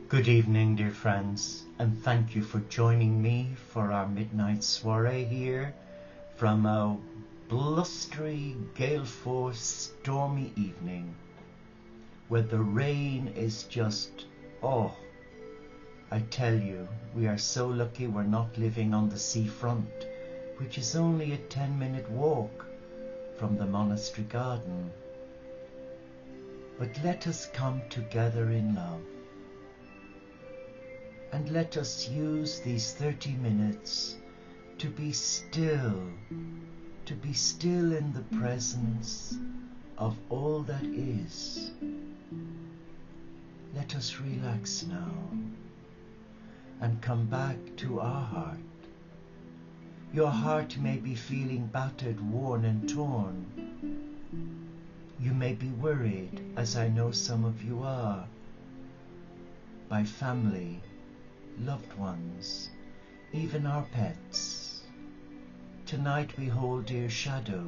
Good evening, dear friends, and thank you for joining me for our midnight soiree here from a blustery, gale-force, stormy evening where the rain is just, I tell you, we are so lucky we're not living on the seafront, which is only a 10-minute walk from the monastery garden. But let us come together in love. And let us use these 30 minutes to be still in the presence of all that is. Let us relax now and come back to our heart. Your heart may be feeling battered, worn and torn. You may be worried, as I know some of you are, by family, loved ones, even our pets. Tonight we hold dear Shadow.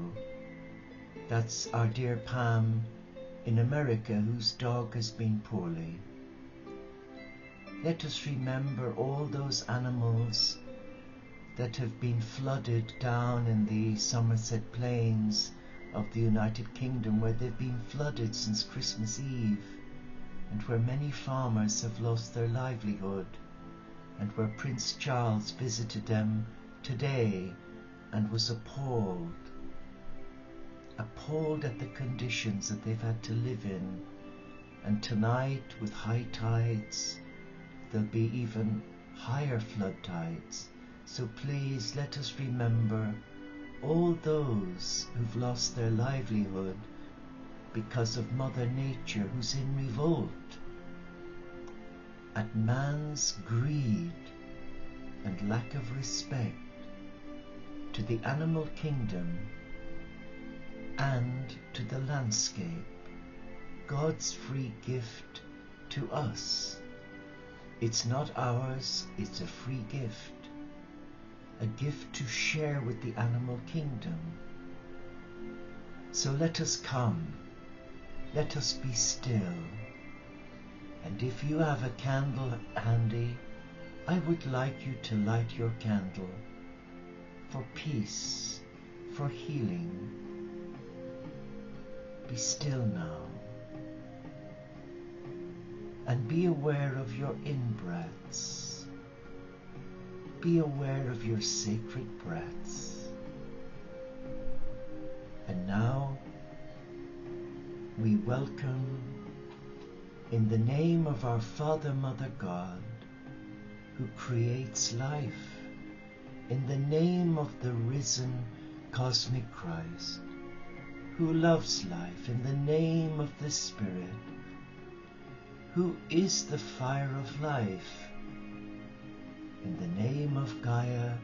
That's our dear Pam in America, whose dog has been poorly. Let us remember all those animals that have been flooded down in the Somerset Plains of the United Kingdom, where they've been flooded since Christmas Eve, and where many farmers have lost their livelihood, and where Prince Charles visited them today and was appalled at the conditions that they've had to live in. And tonight, with high tides, there'll be even higher flood tides. So please let us remember all those who've lost their livelihood because of Mother Nature, who's in revolt at man's greed and lack of respect to the animal kingdom and to the landscape, God's free gift to us. It's not ours, it's a free gift, a gift to share with the animal kingdom. So let us come, let us be still. And if you have a candle handy, I would like you to light your candle for peace, for healing. Be still now. And be aware of your in-breaths. Be aware of your sacred breaths. And now we welcome, in the name of our Father, Mother, God, who creates life, in the name of the risen cosmic Christ, who loves life, in the name of the Spirit, who is the fire of life, in the name of Gaia,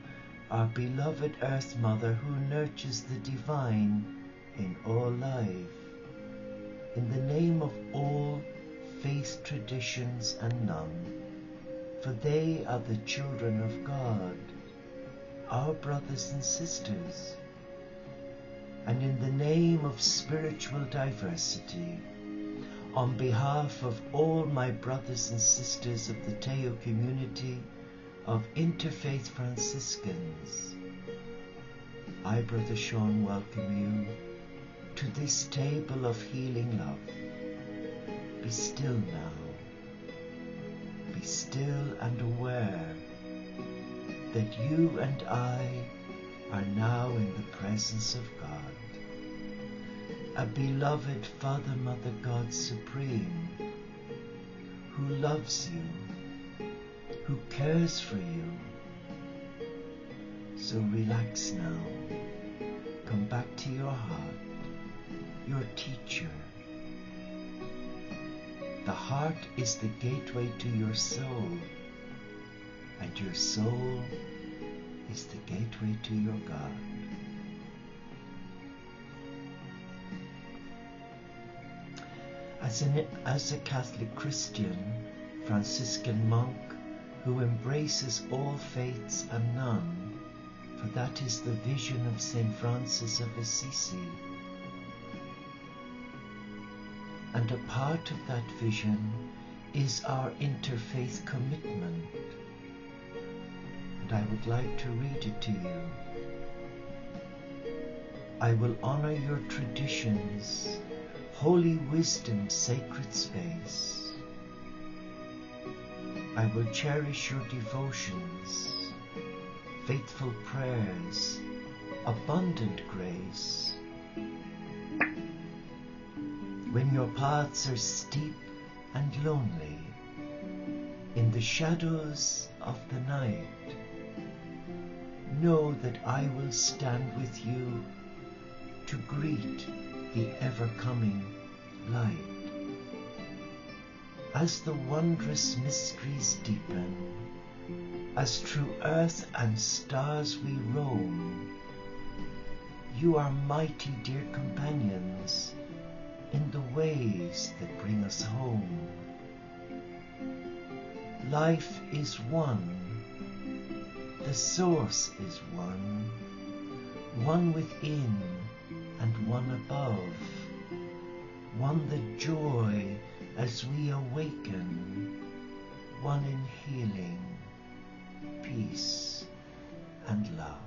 our beloved Earth Mother, who nurtures the divine in all life, in the name of all faith traditions and none, for they are the children of God, our brothers and sisters, and in the name of spiritual diversity, on behalf of all my brothers and sisters of the Teo community of Interfaith Franciscans, I, Brother Sean, welcome you to this table of healing love. Be still now. Be still and aware that you and I are now in the presence of God, a beloved Father, Mother, God Supreme, who loves you, who cares for you. So relax now. Come back to your heart, your teacher. The heart is the gateway to your soul, and your soul is the gateway to your God. As a Catholic Christian, Franciscan monk who embraces all faiths and none, for that is the vision of St. Francis of Assisi, and a part of that vision is our interfaith commitment, and I would like to read it to you. I will honor your traditions, holy wisdom, sacred space. I will cherish your devotions, faithful prayers, abundant grace. When your paths are steep and lonely, in the shadows of the night, know that I will stand with you to greet the ever-coming light. As the wondrous mysteries deepen, as through earth and stars we roam, you are mighty dear companions in the ways that bring us home. Life is one, the source is one within and one above, one the joy as we awaken, one in healing, peace and love.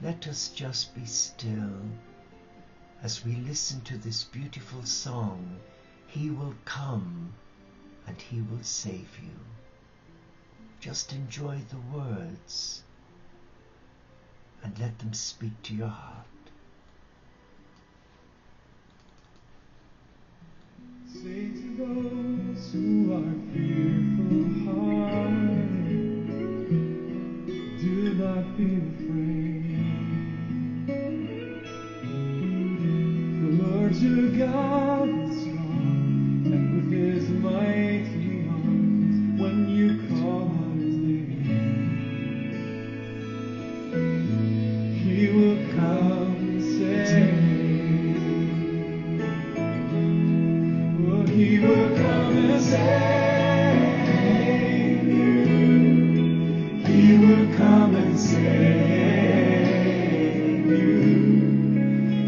Let us just be still as we listen to this beautiful song. He will come and he will save you. Just enjoy the words and let them speak to your heart. Say to those who are fearful hearted, do not be afraid. The Lord your God is strong, and with his mighty arms, when you call on his name, he will come and save. He will come and save you. He will come and save you.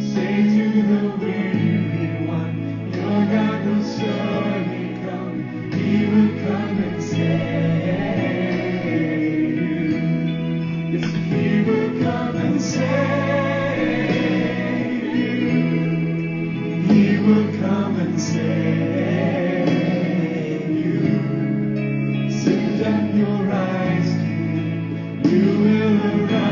Say to the weary one, your God will surely come. He will come and save you. Yes, he will come and save you. He will come and save. Your eyes, you will arise.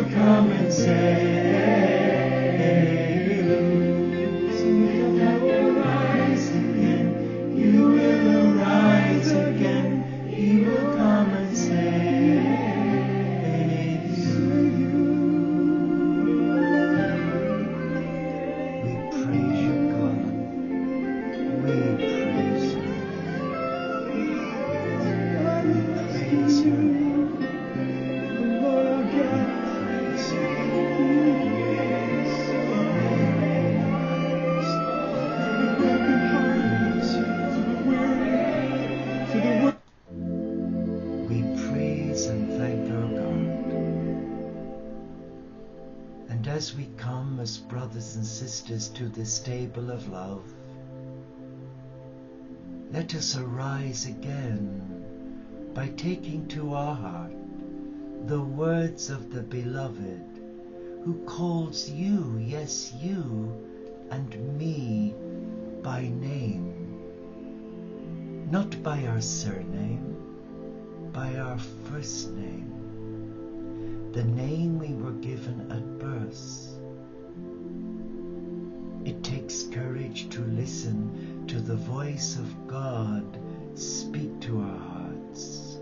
will come and save. So will thou arise again, you will arise again, he will come and save you. We praise you, God. We praise you. We praise you. The Lord our God. Praise you. We praise and thank our God. And as we come as brothers and sisters to this table of love, let us arise again by taking to our heart the words of the Beloved, who calls you, yes, you, and me by name, not by our surname, by our first name, the name we were given at birth. It takes courage to listen to the voice of God speak to our hearts,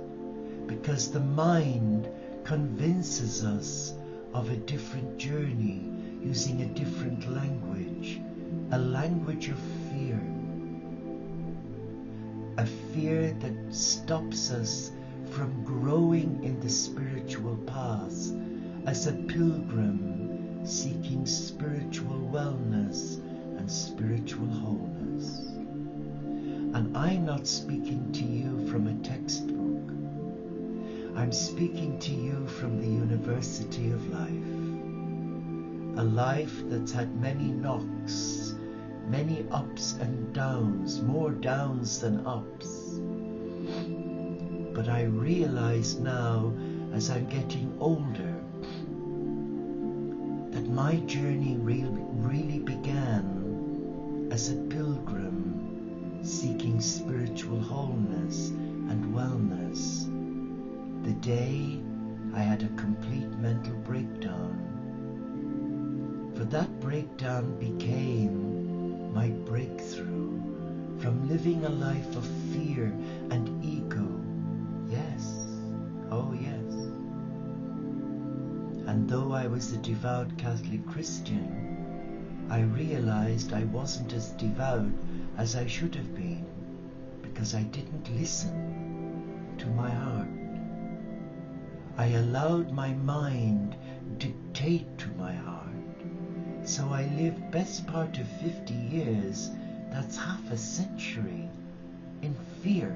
because the mind convinces us of a different journey using a different language, a language of fear. A fear that stops us from growing in the spiritual path as a pilgrim seeking spiritual wellness and spiritual wholeness. And I'm not speaking to you from a textbook. I'm speaking to you from the University of Life. A life that's had many knocks, many ups and downs, more downs than ups. But I realize now, as I'm getting older, that my journey really began as a pilgrim seeking spiritual wholeness and wellness the day I had a complete mental breakdown. For that breakdown became my breakthrough from living a life of fear and ego. Yes, oh yes. And though I was a devout Catholic Christian, I realized I wasn't as devout as I should have been, because I didn't listen to my heart. I allowed my mind dictate to my heart. So I lived best part of 50 years, that's half a century, in fear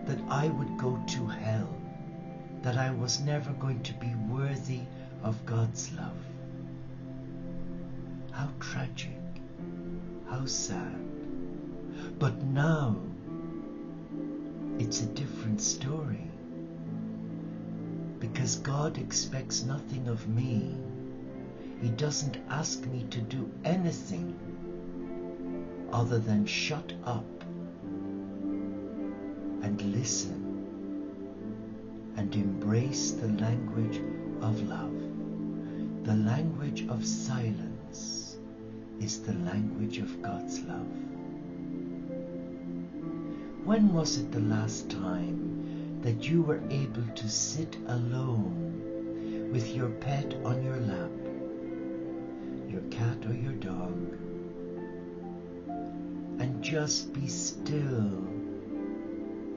that I would go to hell, that I was never going to be worthy of God's love. How tragic, how sad. But now, it's a different story. Because God expects nothing of me. He doesn't ask me to do anything other than shut up and listen and embrace the language of love. The language of silence is the language of God's love. When was it the last time that you were able to sit alone with your pet on your lap, your cat or your dog, and just be still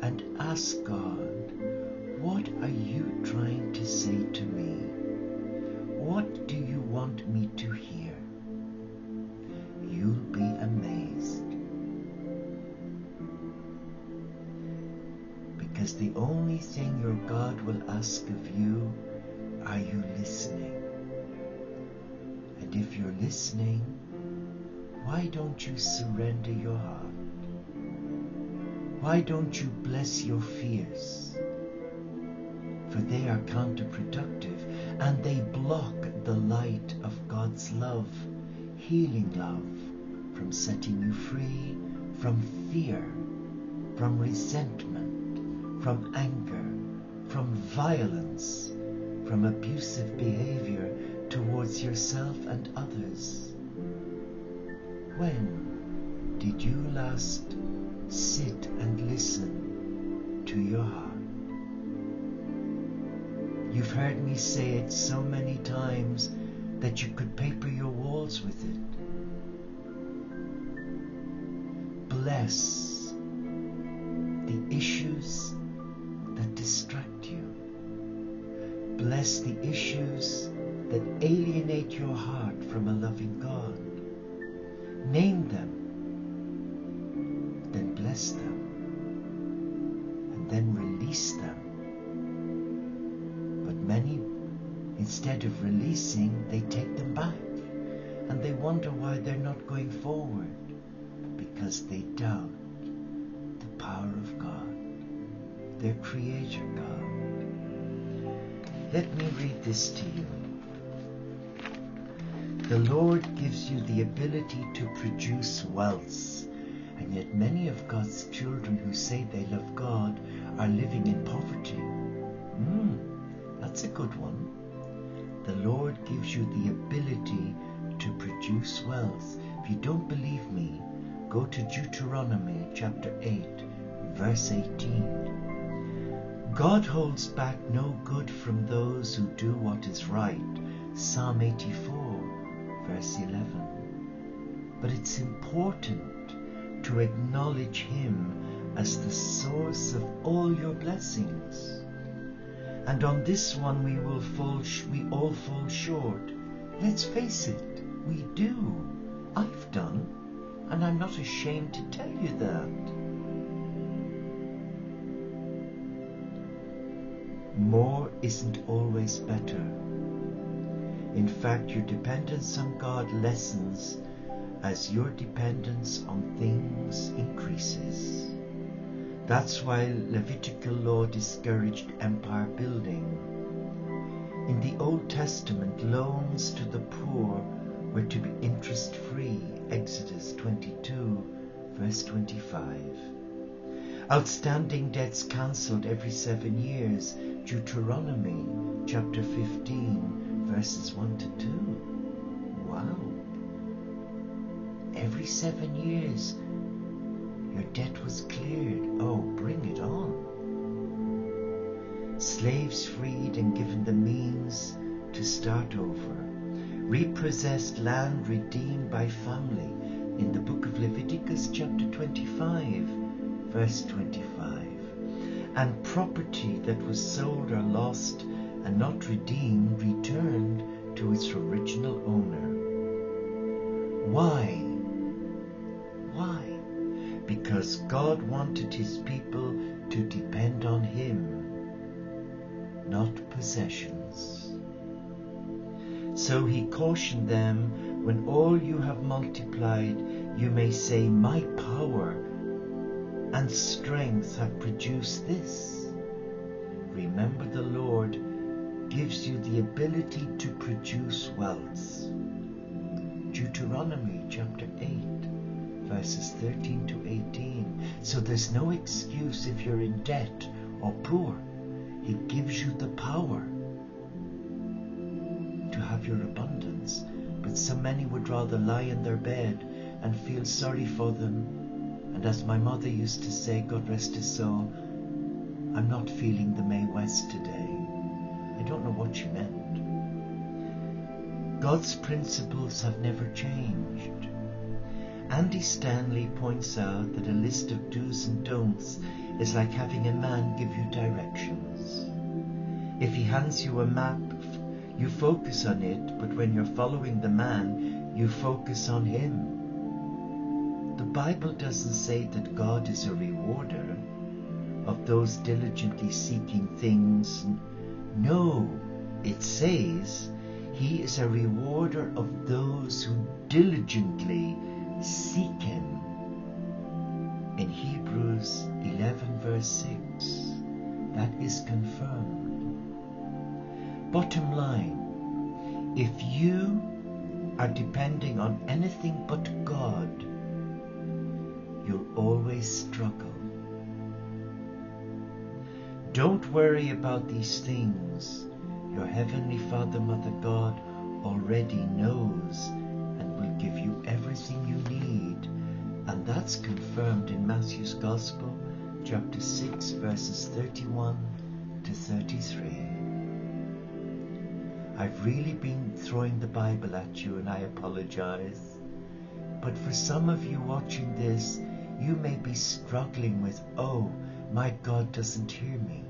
and ask God, what are you trying to say to me? What do you want me to hear? You'll be amazed. Because the only thing your God will ask of you, are you listening? And if you're listening, why don't you surrender your heart? Why don't you bless your fears? For they are counterproductive and they block the light of God's love, healing love, from setting you free from fear, from resentment, from anger, from violence, from from abusive behavior towards yourself and others? When did you last sit and listen to your heart? You've heard me say it so many times that you could paper your walls with it. Bless the issues that distract you. Bless the issues that alienate your heart from a loving God. Name them, then bless them, and then release them. But many, instead of releasing, they take them back, and they wonder why they're not going forward, because they doubt the power of God, their Creator God. Let me read this to you. The Lord gives you the ability to produce wealth, and yet many of God's children who say they love God are living in poverty. That's a good one. The Lord gives you the ability to produce wealth. If you don't believe me, go to Deuteronomy chapter 8, verse 18. God holds back no good from those who do what is right. Psalm 84, verse 11. But it's important to acknowledge Him as the source of all your blessings. And on this one we all fall short. Let's face it, we do. I've done, and I'm not ashamed to tell you that. More isn't always better. In fact, your dependence on God lessens as your dependence on things increases. That's why Levitical law discouraged empire building. In the Old Testament, loans to the poor were to be interest-free, Exodus 22, verse 25. Outstanding debts cancelled every 7 years, Deuteronomy chapter 15, verses 1 to 2. Wow. Every 7 years, your debt was cleared. Oh, bring it on. Slaves freed and given the means to start over. Repossessed land redeemed by family in the book of Leviticus chapter 25, verse 25. And property that was sold or lost and not redeemed returned to its original owner. Why? Why? Because God wanted His people to depend on Him, not possessions. So He cautioned them, when all you have multiplied, you may say, my power and strength have produced this. Remember, the Lord gives you the ability to produce wealth. Deuteronomy chapter 8, verses 13 to 18. So there's no excuse if you're in debt or poor. He gives you the power to have your abundance. But so many would rather lie in their bed and feel sorry for them. And as my mother used to say, God rest his soul, I'm not feeling the Mae West today. I don't know what she meant. God's principles have never changed. Andy Stanley points out that a list of do's and don'ts is like having a man give you directions. If he hands you a map, you focus on it, but when you're following the man, you focus on him. The Bible doesn't say that God is a rewarder of those diligently seeking things. No, it says He is a rewarder of those who diligently seek Him. In Hebrews 11 verse 6, that is confirmed. Bottom line, if you are depending on anything but God, you'll always struggle. Don't worry about these things. Your Heavenly Father, Mother God already knows and will give you everything you need. And that's confirmed in Matthew's Gospel, chapter 6, verses 31 to 33. I've really been throwing the Bible at you, and I apologize. But for some of you watching this, you may be struggling with, oh, my God doesn't hear me.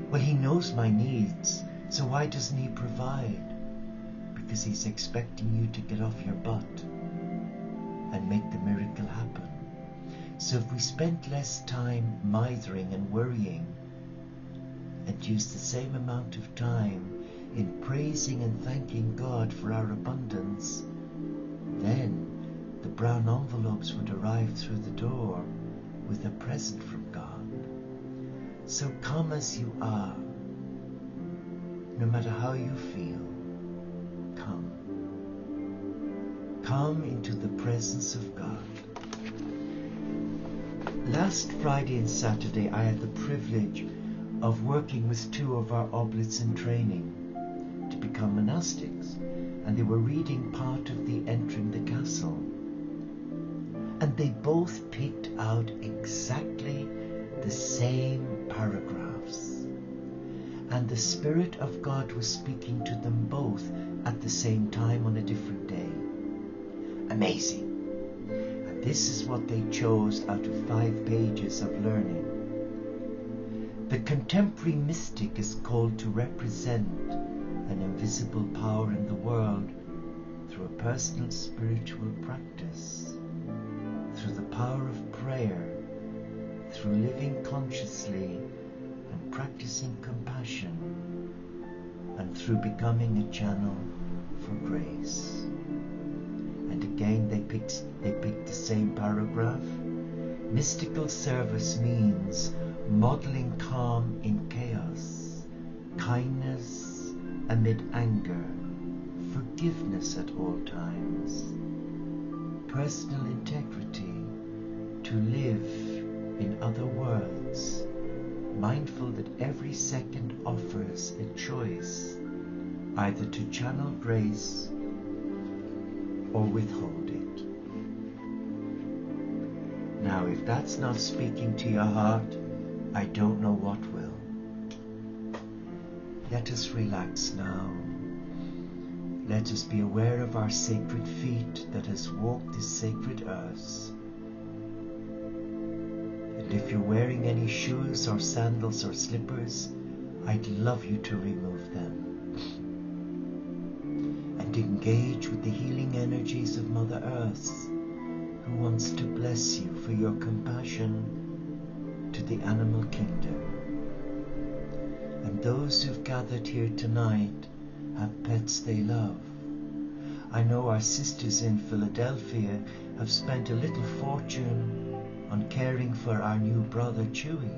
Well, He knows my needs, so why doesn't He provide? Because He's expecting you to get off your butt and make the miracle happen. So if we spent less time mithering and worrying and used the same amount of time in praising and thanking God for our abundance, then the brown envelopes would arrive through the door with a present from God. So come as you are, no matter how you feel. Come. Come into the presence of God. Last Friday and Saturday I had the privilege of working with two of our oblates in training to become monastics, and they were reading part of the Entering the Castle, and they both picked out exactly the same paragraphs, and the Spirit of God was speaking to them both at the same time on a different day. Amazing. And this is what they chose out of 5 pages of learning. The contemporary mystic is called to represent an invisible power in the world through a personal spiritual practice, through the power of prayer, through living consciously and practicing compassion, and through becoming a channel for grace. And again they picked the same paragraph. Mystical service means modeling calm in chaos, kindness amid anger, forgiveness at all times, personal integrity, to live, in other words, mindful that every second offers a choice, either to channel grace or withhold it. Now, if that's not speaking to your heart, I don't know what will. Let us relax now. Let us be aware of our sacred feet that has walked this sacred earth. And if you're wearing any shoes or sandals or slippers, I'd love you to remove them and engage with the healing energies of Mother Earth, who wants to bless you for your compassion to the animal kingdom. And those who've gathered here tonight have pets they love. I know our sisters in Philadelphia have spent a little fortune on caring for our new brother Chewy.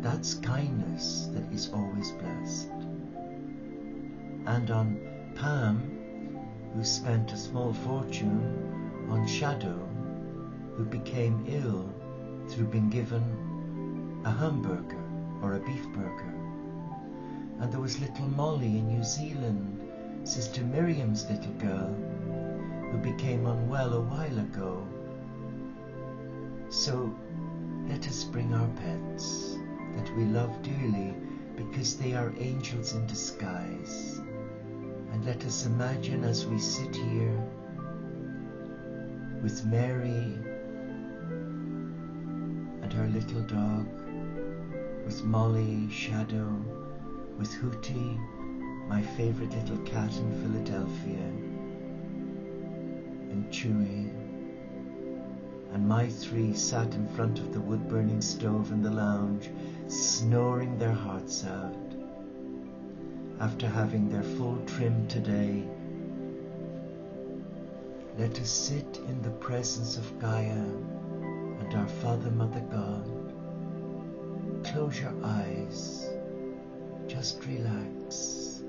That's kindness that is always blessed. And on Pam, who spent a small fortune on Shadow, who became ill through being given a hamburger or a beef burger. And there was little Molly in New Zealand, Sister Miriam's little girl, who became unwell a while ago. So let us bring our pets that we love dearly, because they are angels in disguise. And let us imagine as we sit here with Mary and her little dog, with Molly, Shadow, with Hootie, my favorite little cat in Philadelphia, and Chewy, and my 3 sat in front of the wood-burning stove in the lounge, snoring their hearts out after having their full trim today. Let us sit in the presence of Gaia and our Father, Mother God. Close your eyes, just relax,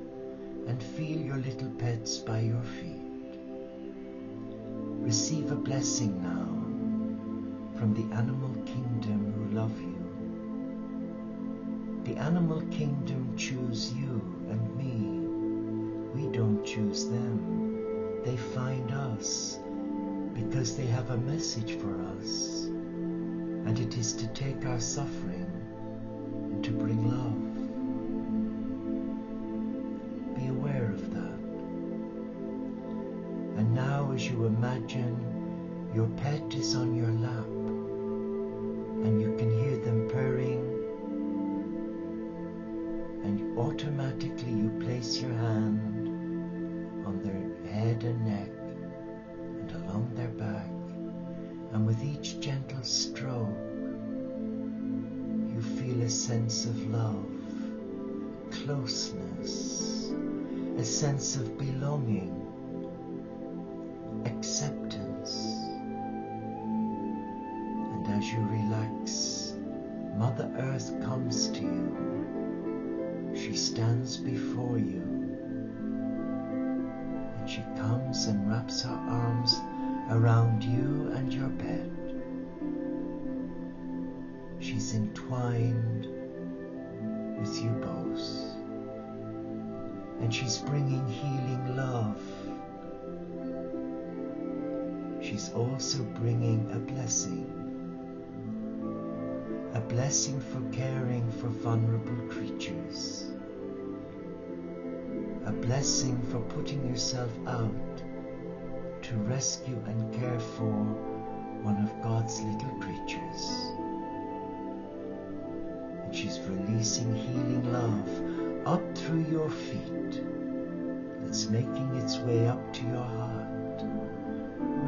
and feel your little pets by your feet. Receive a blessing now from the animal kingdom who love you. The animal kingdom choose you and me. We don't choose them. They find us because they have a message for us, and it is to take our suffering and to bring love. Be aware of that. And now, as you imagine your pet is on your lap and you can hear them purring, and automatically you place your hand on their head and neck and along their back, and with each gentle stroke you feel a sense of love, closeness, a sense of belonging, acceptance. And as you relax, Mother Earth comes to you. She stands before you, and she comes and wraps her arms around you and your pet. She's entwined with you both, and she's bringing healing love. She's also bringing a blessing for caring for vulnerable creatures, a blessing for putting yourself out to rescue and care for one of God's little creatures. And she's releasing healing love up through your feet. It's making its way up to your heart,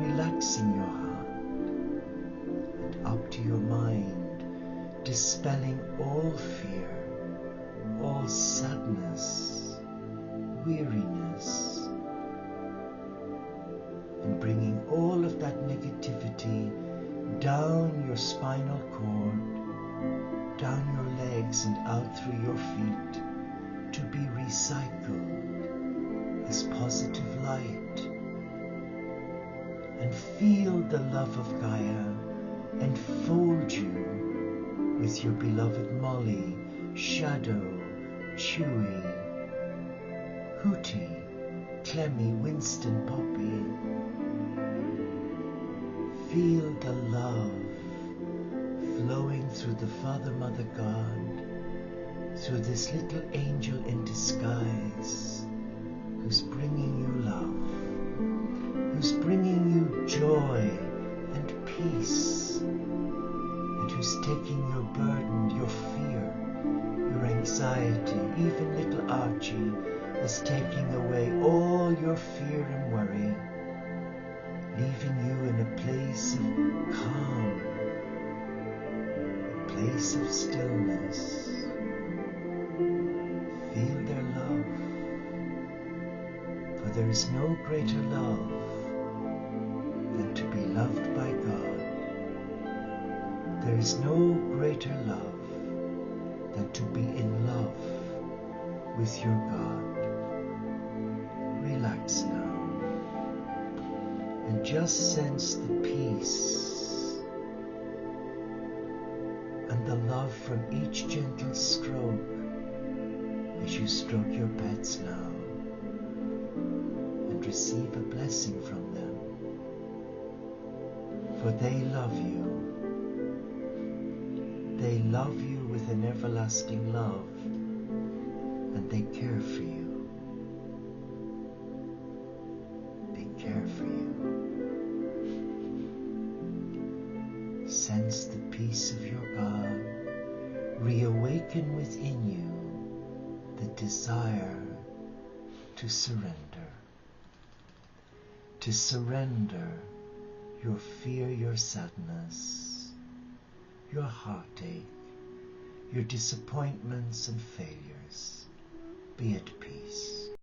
relaxing your heart, and up to your mind, dispelling all fear, all sadness, weariness, and bringing all of that negativity down your spinal cord, down your legs and out through your feet, to be recycled as positive light. And feel the love of Gaia enfold you with your beloved Molly, Shadow, Chewy, Hootie, Clemmy, Winston, Poppy. Feel the love flowing through the Father, Mother, God, through this little angel in disguise, who's bringing you love, who's bringing you joy and peace, and who's taking your burden, your fear, your anxiety. Even little Archie is taking away all your fear and worry, leaving you in a place of calm, a place of stillness. Feel their love, for there is no greater love than to be loved by God. There is no greater love than to be in love with your God. Relax now and just sense the peace and the love from each gentle stroke as you stroke your pets now, and receive a blessing from them, for they love you. They love you with an everlasting love, and they care for you. They care for you. Sense the peace of your God. Reawaken within you the desire to surrender. To surrender your fear, your sadness, your heartache, your disappointments and failures, be it